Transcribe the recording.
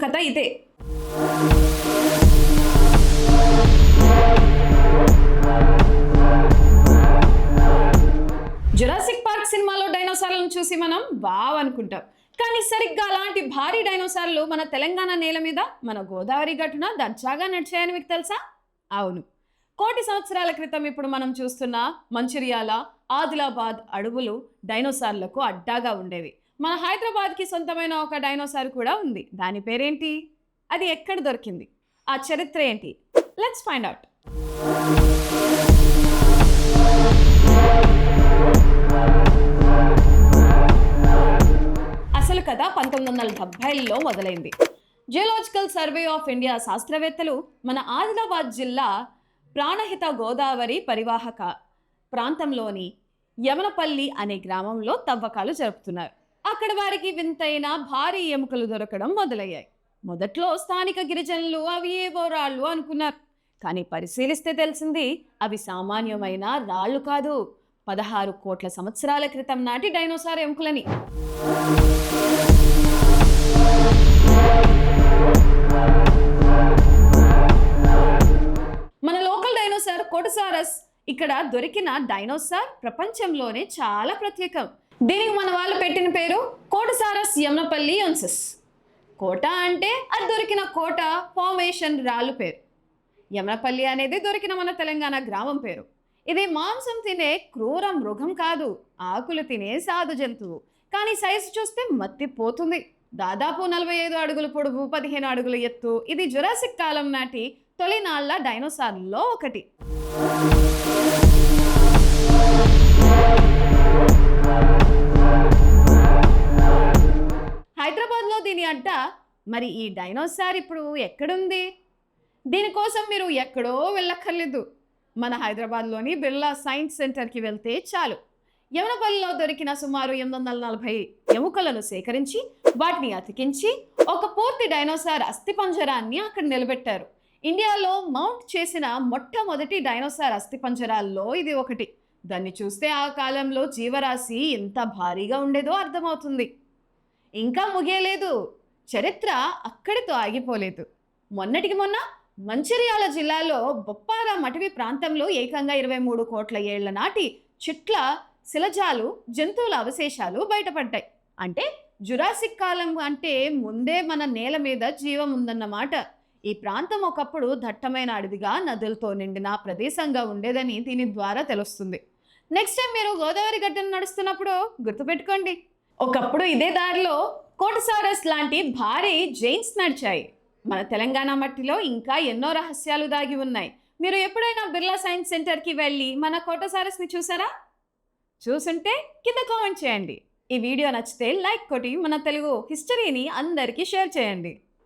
కథ ఇదే. Jurassic park సినిమాలో డైనోసార్లను చూసి మనం వావ్ అనుకుంటాం. కానీ సరిగ్గా అలాంటి భారీ డైనోసార్లు మన తెలంగాణ నేల మీద, మన గోదావరి గట్టున దర్జాగా నడిచాయని మీకు తెలుసా? అవును, కోటి సంవత్సరాల క్రితం ఇప్పుడు మనం చూస్తున్న మంచిర్యాల, ఆదిలాబాద్ అడవులు డైనోసార్లకు అడ్డాగా ఉండేవి. మన హైదరాబాద్కి సొంతమైన ఒక డైనోసార్ కూడా ఉంది. దాని పేరేంటి? అది ఎక్కడ దొరికింది? ఆ చరిత్ర ఏంటి? Let's find out. అసలు కథ 1970లో మొదలైంది. జియోలాజికల్ సర్వే ఆఫ్ ఇండియా శాస్త్రవేత్తలు మన ఆదిలాబాద్ జిల్లా ప్రాణహిత గోదావరి పరివాహక ప్రాంతంలోని యమనపల్లి అనే గ్రామంలో తవ్వకాలు జరుపుతున్నారు. అక్కడ వారికి వింతైన భారీ ఎముకలు దొరకడం మొదలయ్యాయి. మొదట్లో స్థానిక గిరిజనులు అవి ఏవో రాళ్ళు అనుకున్నారు. కానీ పరిశీలిస్తే తెలిసింది అవి సామాన్యమైన రాళ్ళు కాదు, 16 కోట్ల సంవత్సరాల క్రితం నాటి డైనోసార్ ఎముకలని. మన లోకల్ డైనోసార్ కోటసారస్ ఇక్కడ దొరికిన డైనోసార్ ప్రపంచంలోనే చాలా ప్రత్యేకం. దీనికి మన వాళ్ళు పెట్టిన పేరు కోటసారస్ యమనపల్లి యొన్సస్. కోట అంటే అది దొరికిన కోట ఫార్మేషన్ రాళ్ళు పేరు. యమనపల్లి అనేది దొరికిన మన తెలంగాణ గ్రామం పేరు. ఇది మాంసం తినే క్రూర మృగం కాదు, ఆకులు తినే సాధు జంతువు. కానీ సైజు చూస్తే మత్తిపోతుంది. దాదాపు 45 అడుగుల పొడవు, 15 అడుగుల ఎత్తు. ఇది జురాసిక్ కాలం నాటి తొలినాళ్ల డైనోసార్లలో ఒకటి. హైదరాబాద్లో దీని అడ్డ. మరి ఈ డైనోసార్ ఇప్పుడు ఎక్కడుంది? దీనికోసం మీరు ఎక్కడో వెళ్ళక్కర్లేదు. మన హైదరాబాద్లోని బిర్లా సైన్స్ సెంటర్కి వెళ్తే చాలు. యమనపల్లిలో దొరికిన సుమారు 840 ఎముకలను సేకరించి వాటిని అతికించి ఒక పూర్తి డైనోసార్ అస్థిపంజరాన్ని అక్కడ నిలబెట్టారు. ఇండియాలో మౌంట్ చేసిన మొట్టమొదటి డైనోసార్ అస్థిపంజరాల్లో ఇది ఒకటి. దాన్ని చూస్తే ఆ కాలంలో జీవరాశి ఎంత భారీగా ఉండేదో అర్థమవుతుంది. ఇంకా ముగియలేదు, చరిత్ర అక్కడితో ఆగిపోలేదు. మొన్నటికి మొన్న మంచిర్యాల జిల్లాలో బొప్పార మటవి ప్రాంతంలో ఏకంగా 23 కోట్ల ఏళ్ల నాటి చెట్ల శిలజాలు, జంతువుల అవశేషాలు బయటపడ్డాయి. అంటే జురాసిక్ కాలం అంటే ముందే మన నేల మీద జీవం ఉందన్నమాట. ఈ ప్రాంతం ఒకప్పుడు దట్టమైన అడవిగా, నదులతో నిండిన ప్రదేశంగా ఉండేదని దీని ద్వారా తెలుస్తుంది. నెక్స్ట్ టైం మీరు గోదావరి గడ్డను నడుస్తున్నప్పుడు గుర్తుపెట్టుకోండి, ఒకప్పుడు ఇదే దారిలో కోటసారస్ లాంటి భారీ జైంట్స్ నడిచాయి. మన తెలంగాణ మట్టిలో ఇంకా ఎన్నో రహస్యాలు దాగి ఉన్నాయి. మీరు ఎప్పుడైనా బిర్లా సైన్స్ సెంటర్కి వెళ్ళి మన కోటసారస్ని చూసారా? చూసుంటే కింద కామెంట్ చేయండి. ఈ వీడియో నచ్చితే లైక్ కొట్టి మన తెలుగు హిస్టరీని అందరికీ షేర్ చేయండి.